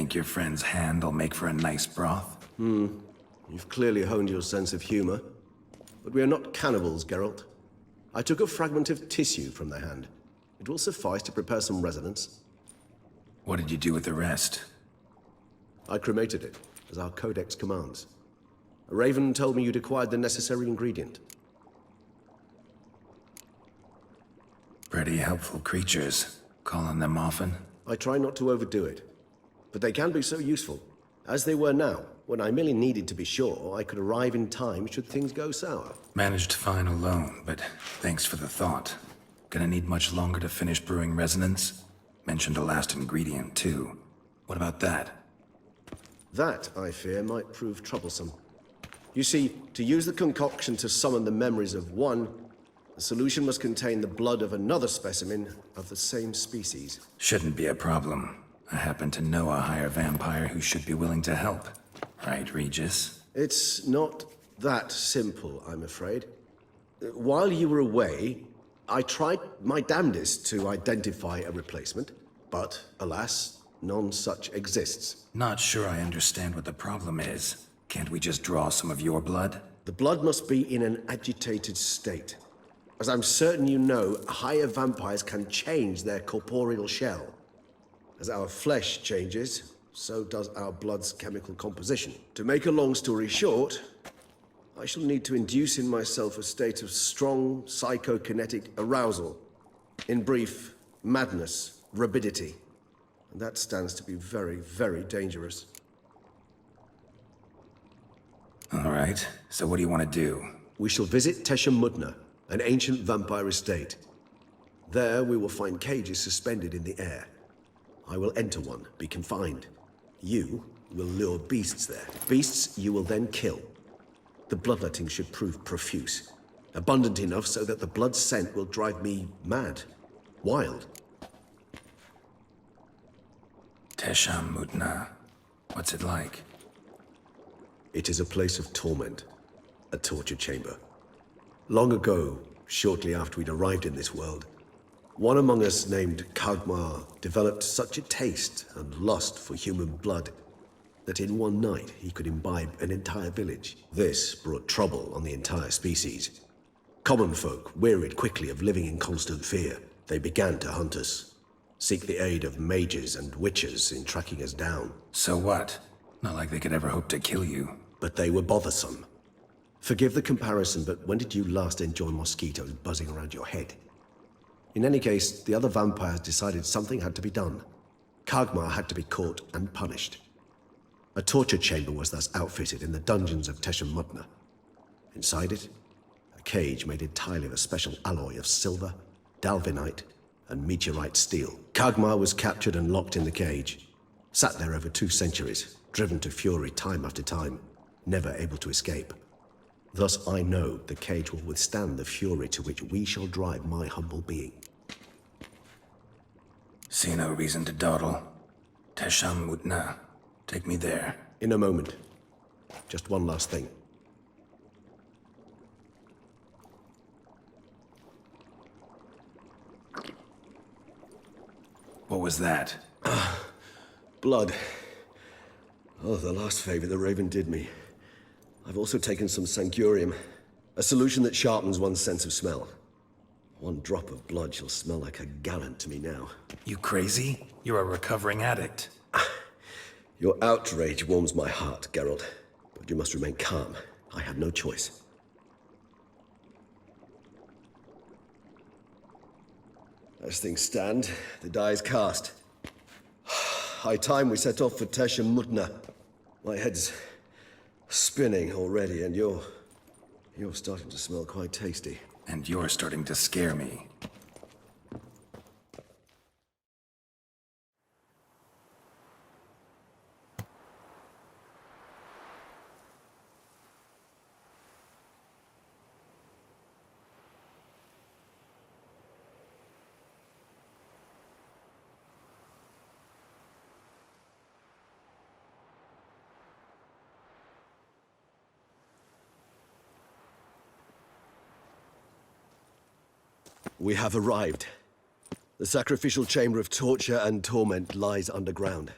Think your friend's hand will make for a nice broth? You've clearly honed your sense of humor. But we are not cannibals, Geralt. I took a fragment of tissue from their hand. It will suffice to prepare some resonance. What did you do with the rest? I cremated it, as our codex commands. A raven told me you'd acquired the necessary ingredient. Pretty helpful creatures. Call on them often? I try not to overdo it, but they can be so useful. As they were now, when I merely needed to be sure I could arrive in time should things go sour. Managed fine alone, but thanks for the thought. Gonna need much longer to finish brewing resonance? Mentioned a last ingredient, too. What about that? That, I fear, might prove troublesome. You see, to use the concoction to summon the memories of one, the solution must contain the blood of another specimen of the same species. Shouldn't be a problem. I happen to know a higher vampire who should be willing to help. Right, Regis? It's not that simple, I'm afraid. While you were away, I tried my damnedest to identify a replacement, but alas, none such exists. Not sure I understand what the problem is. Can't we just draw some of your blood? The blood must be in an agitated state. As I'm certain you know, higher vampires can change their corporeal shell. As our flesh changes, so does our blood's chemical composition. To make a long story short, I shall need to induce in myself a state of strong psychokinetic arousal. In brief, madness, rabidity. And that stands to be very, very dangerous. All right, so what do you want to do? We shall visit Toussaint, an ancient vampire estate. There we will find cages suspended in the air. I will enter one, be confined. You will lure beasts there. Beasts you will then kill. The bloodletting should prove profuse. Abundant enough so that the blood scent will drive me mad. Wild. Toussaint. What's it like? It is a place of torment. A torture chamber. Long ago, shortly after we'd arrived in this world, one among us named Kagmar developed such a taste and lust for human blood that in one night he could imbibe an entire village. This brought trouble on the entire species. Common folk wearied quickly of living in constant fear. They began to hunt us, seek the aid of mages and witches in tracking us down. So what? Not like they could ever hope to kill you. But they were bothersome. Forgive the comparison, but when did you last enjoy mosquitoes buzzing around your head? In any case, the other vampires decided something had to be done. Kagmar had to be caught and punished. A torture chamber was thus outfitted in the dungeons of Toussaint. Inside it, a cage made entirely of a special alloy of silver, dalvinite, and meteorite steel. Kagmar was captured and locked in the cage. Sat there over 2 centuries, driven to fury time after time, never able to escape. Thus I know the cage will withstand the fury to which we shall drive my humble being. See no reason to dawdle. Toussaint. Take me there. In a moment. Just one last thing. What was that? Blood. Oh, the last favor the Raven did me. I've also taken some Sancurium, a solution that sharpens one's sense of smell. One drop of blood shall smell like a gallon to me now. You crazy? You're a recovering addict. Your outrage warms my heart, Geralt. But you must remain calm. I had no choice. As things stand, the die is cast. High time we set off for Toussaint. My head's spinning already, and you're starting to smell quite tasty. And you're starting to scare me. We have arrived. The sacrificial chamber of torture and torment lies underground.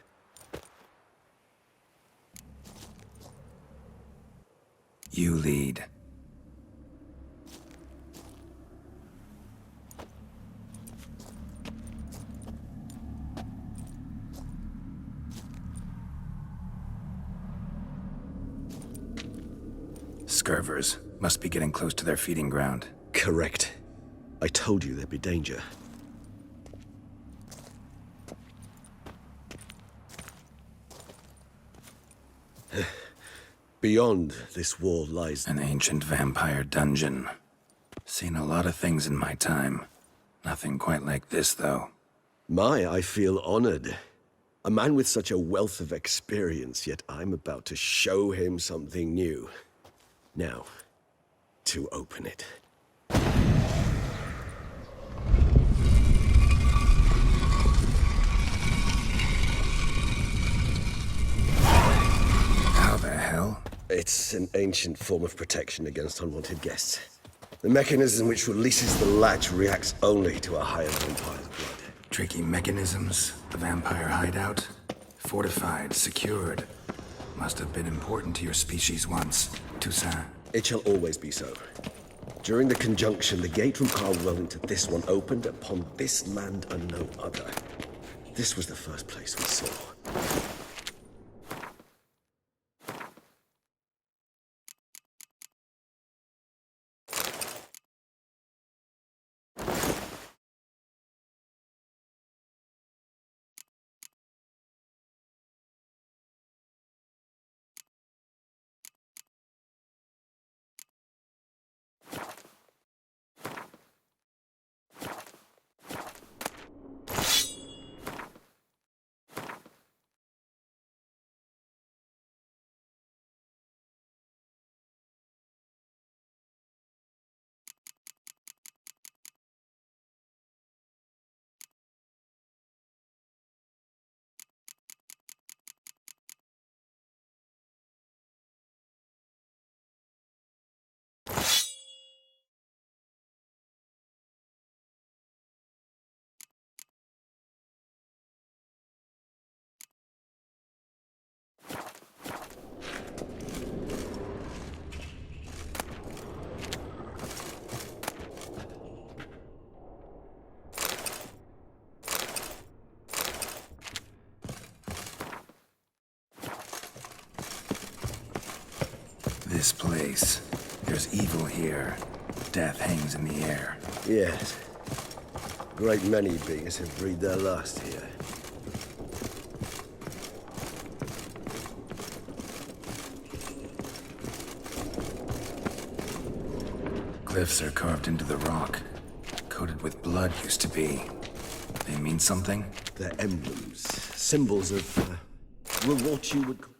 You lead. Scurvers. Must be getting close to their feeding ground. Correct. I told you there'd be danger. Beyond this wall lies... An ancient vampire dungeon. Seen a lot of things in my time. Nothing quite like this, though. I feel honored. A man with such a wealth of experience, yet I'm about to show him something new. Now, to open it. How the hell? It's an ancient form of protection against unwanted guests. The mechanism which releases the latch reacts only to a higher vampire's blood. Tricky mechanisms, the vampire hideout. Fortified, secured. Must have been important to your species once, Toussaint. It shall always be so. During the conjunction, the gate from Carwell into this one opened upon this land and no other. This was the first place we saw. This place. There's evil here. Death hangs in the air. Yes. Great many beings have breathed their last here. Cliffs are carved into the rock. Coated with blood used to be. They mean something? They're emblems, symbols of, what you would call...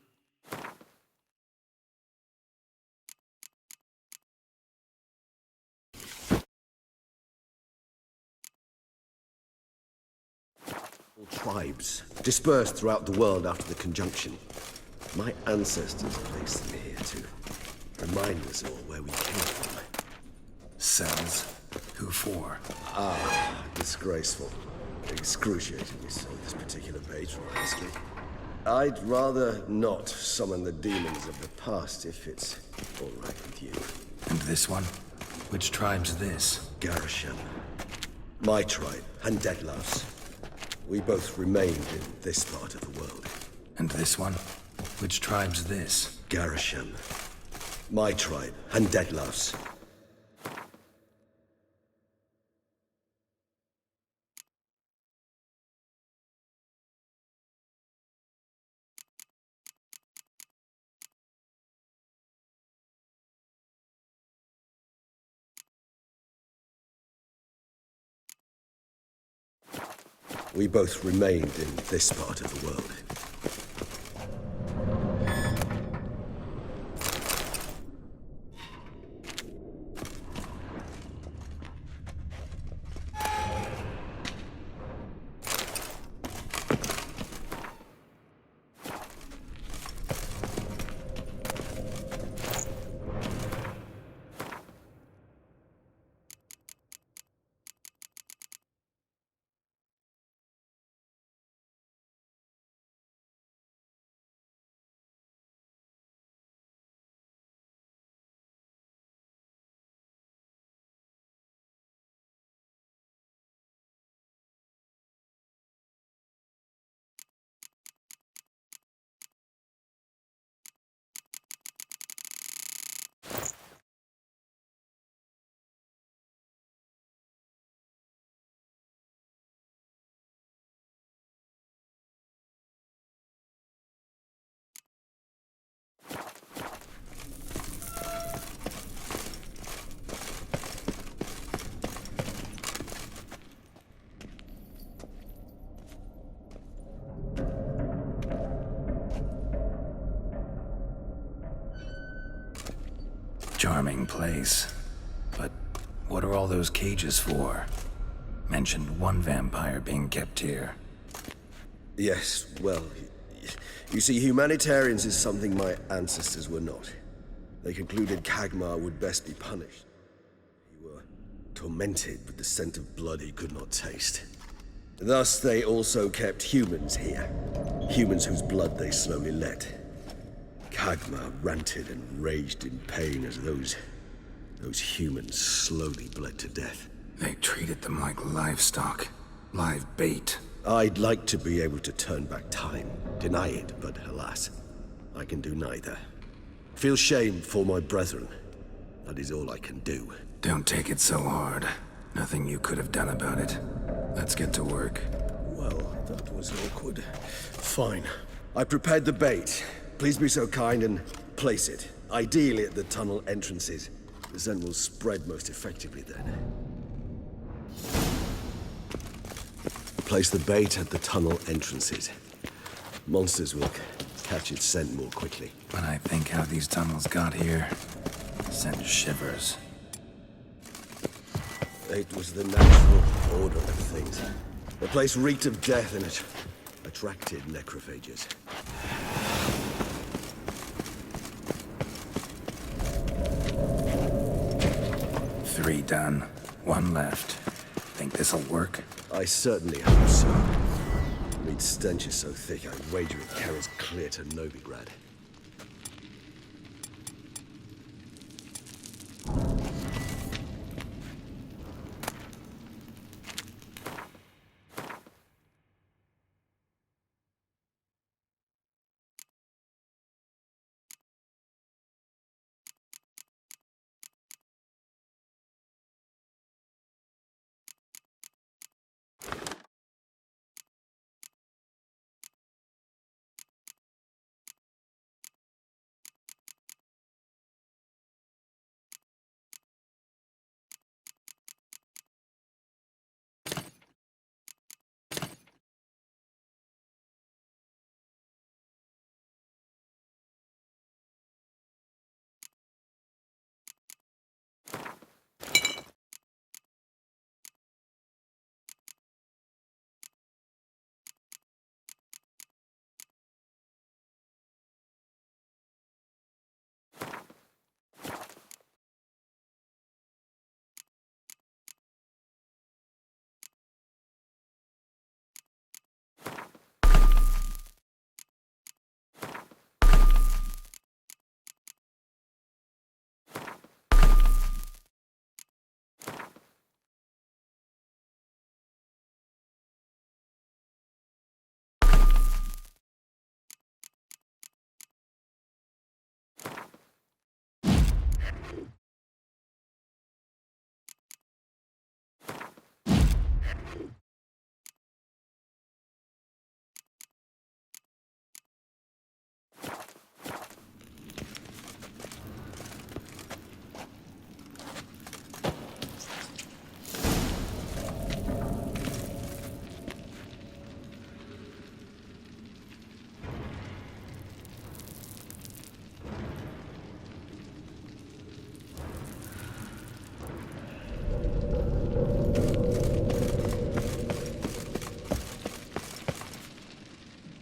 tribes, dispersed throughout the world after the conjunction. My ancestors placed them here to remind us all where we came from. Cells? Who for? Disgraceful. Excruciatingly so, this particular page from history. I'd rather not summon the demons of the past if it's all right with you. And this one? Which tribe's this? Garisham. My tribe, and Deadlouse. We both remained in this part of the world. And this one? Which tribe's this? Garisham. My tribe, and Deadlouse. We both remained in this part of the world. charming place. But what are all those cages for? Mentioned one vampire being kept here. Yes, well, you see, humanitarians is something my ancestors were not. They concluded Kagmar would best be punished. He were tormented with the scent of blood he could not taste. Thus, they also kept humans here. Humans whose blood they slowly let. Kagmar ranted and raged in pain as those humans slowly bled to death. They treated them like livestock. Live bait. I'd like to be able to turn back time, deny it, but alas, I can do neither. Feel shame for my brethren. That is all I can do. Don't take it so hard. Nothing you could have done about it. Let's get to work. Well, that was awkward. Fine. I prepared the bait. Please be so kind and place it. Ideally at the tunnel entrances. The scent will spread most effectively then. Place the bait at the tunnel entrances. Monsters will catch its scent more quickly. When I think how these tunnels got here, send shivers. It was the natural order of things. The place reeked of death and it attracted necrophages. Three done. One left. Think this'll work? I certainly hope so. Meat's stench is so thick, I'd wager it carries clear to Novigrad.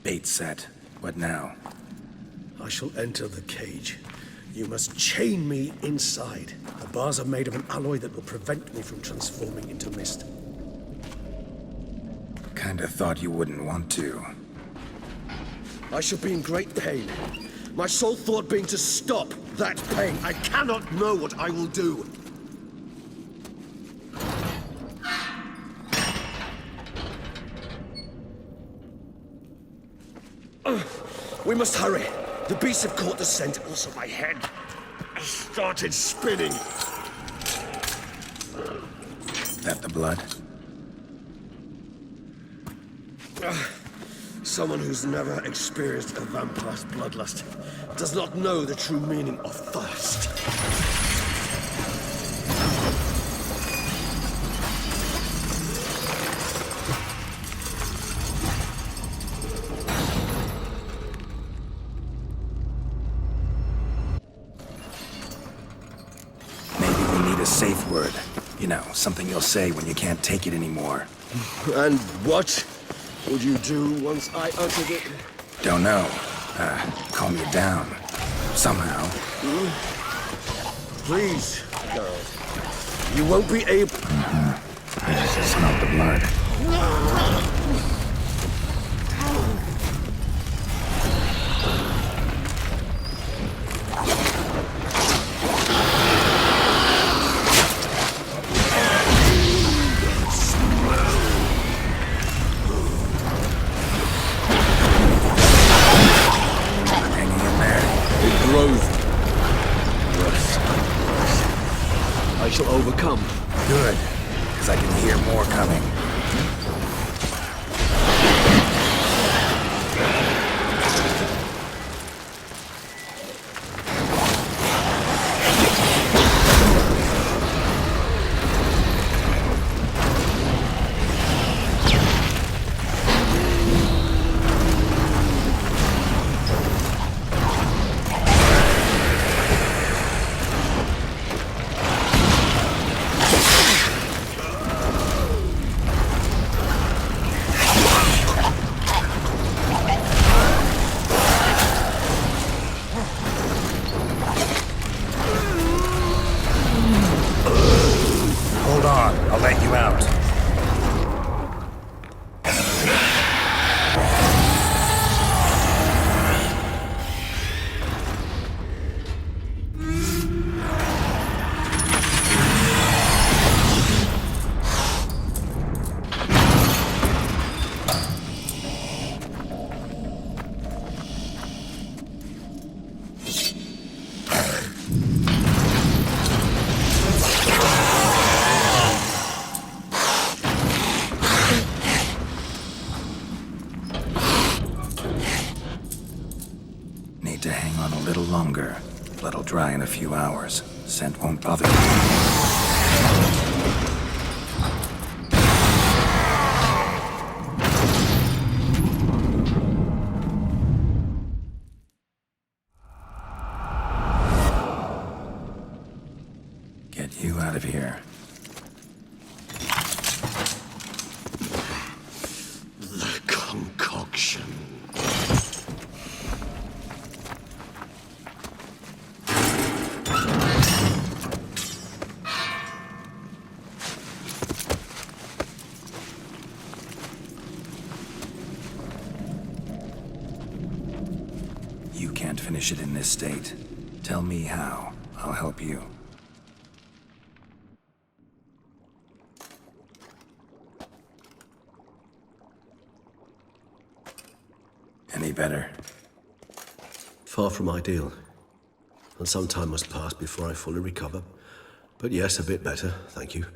Bait set. What now? I shall enter the cage. You must chain me inside. The bars are made of an alloy that will prevent me from transforming into mist. Kinda thought you wouldn't want to. I shall be in great pain. My sole thought being to stop that pain. I cannot know what I will do. We must hurry. The beasts have caught the scent. Also, my head has started spinning. That the blood? Someone who's never experienced a vampire's bloodlust does not know the true meaning of thirst. You know, something you'll say when you can't take it anymore. And what would you do once I uttered it? Don't know. Calm you down. Somehow. Please, Geralt. You won't be able... I just smelled the blood. I shall overcome. Good, because I can hear more coming. Hold on, I'll let you out. Need to hang on a little longer. Blood'll dry in a few hours. Scent won't bother you. Get you out of here. The concoction. You can't finish it in this state. Tell me how. I'll help you. Any better? Far from ideal. And some time must pass before I fully recover. But yes, a bit better, thank you.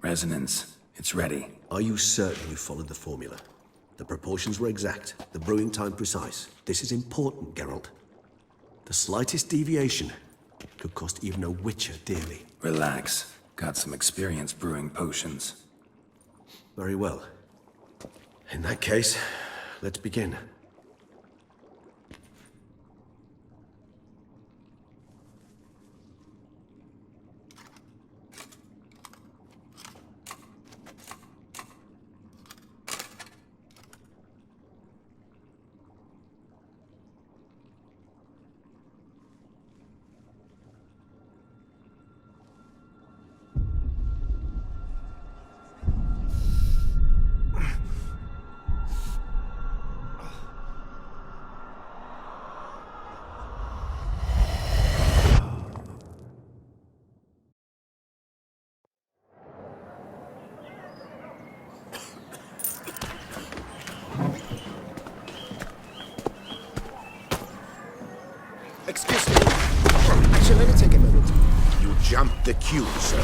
Resonance. It's ready. Are you certain you followed the formula? The proportions were exact, the brewing time precise. This is important, Geralt. The slightest deviation could cost even a witcher dearly. Relax. Got some experience brewing potions. Very well. In that case, let's begin. Excuse me. Actually, let me take a minute. You jumped the queue, sir.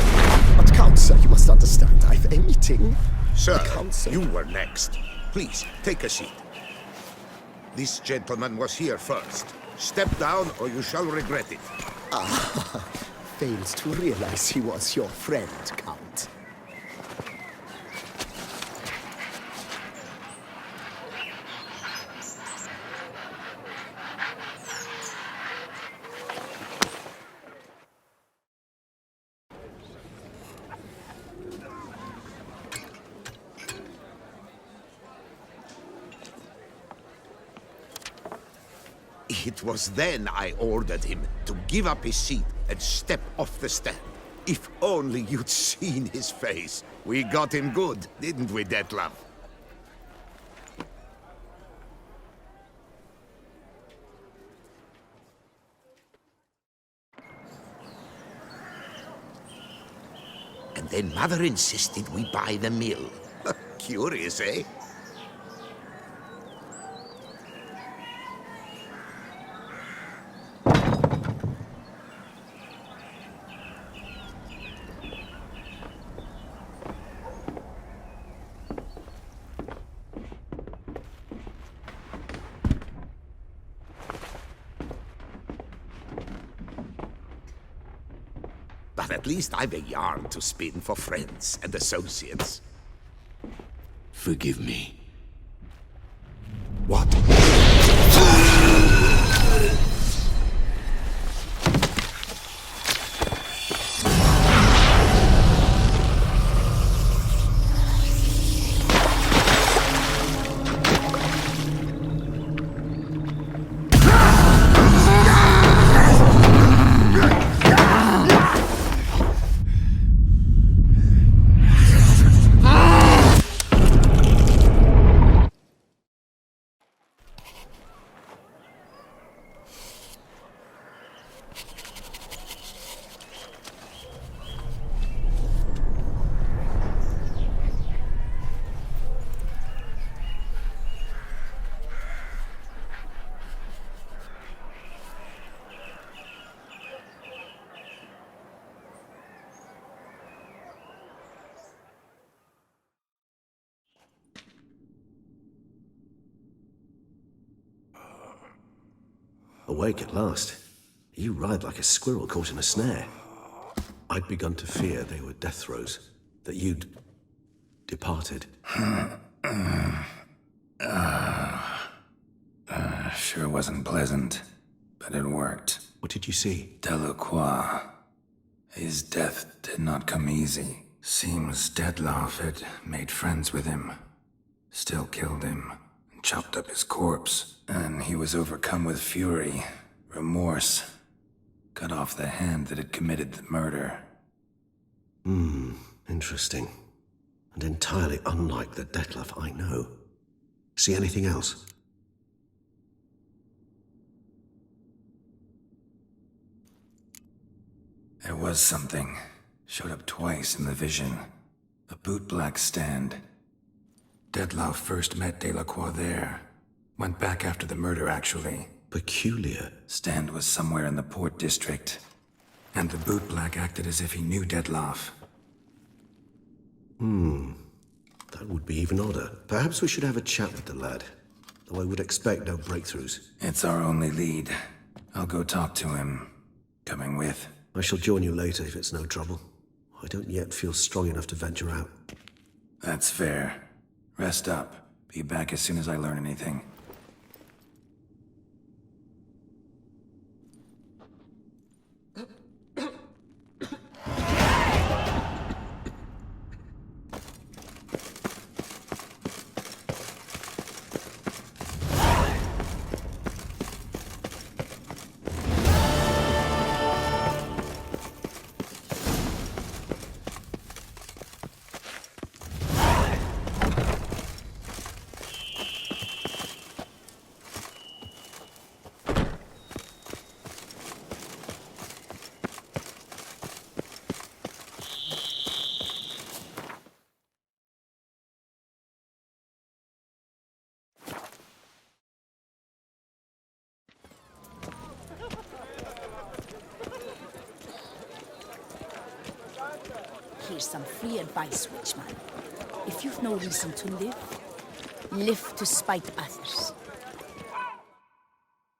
But Count, sir, you must understand. I've a meeting. Sir, Count, sir. you were next. Please, take a seat. This gentleman was here first. Step down or you shall regret it. Fails to realize he was your friend, Count. It was then I ordered him to give up his seat and step off the stand. If only you'd seen his face. We got him good, didn't we, Detlef? And then Mother insisted we buy the mill. Curious, eh? But at least I've a yarn to spin for friends and associates. Forgive me. What? Awake at last. You ride like a squirrel caught in a snare. I'd begun to fear they were death throes, that you'd departed. Sure wasn't pleasant, but it worked. What did you see? Delacroix. His death did not come easy. Seems Detlef had made friends with him. Still killed him, and chopped up his corpse. And he was overcome with fury, remorse. Cut off the hand that had committed the murder. Interesting. And entirely unlike the Detlef I know. See anything else? There was something. Showed up twice in the vision. A bootblack stand. Detlef first met Delacroix there. Went back after the murder, actually. Peculiar. Stand was somewhere in the port district. And the bootblack acted as if he knew Detlef. That would be even odder. Perhaps we should have a chat with the lad. Though I would expect no breakthroughs. It's our only lead. I'll go talk to him. Coming with? I shall join you later if it's no trouble. I don't yet feel strong enough to venture out. That's fair. Rest up. Be back as soon as I learn anything. Here's some free advice, Witchman. If you've no reason to live, live to spite others.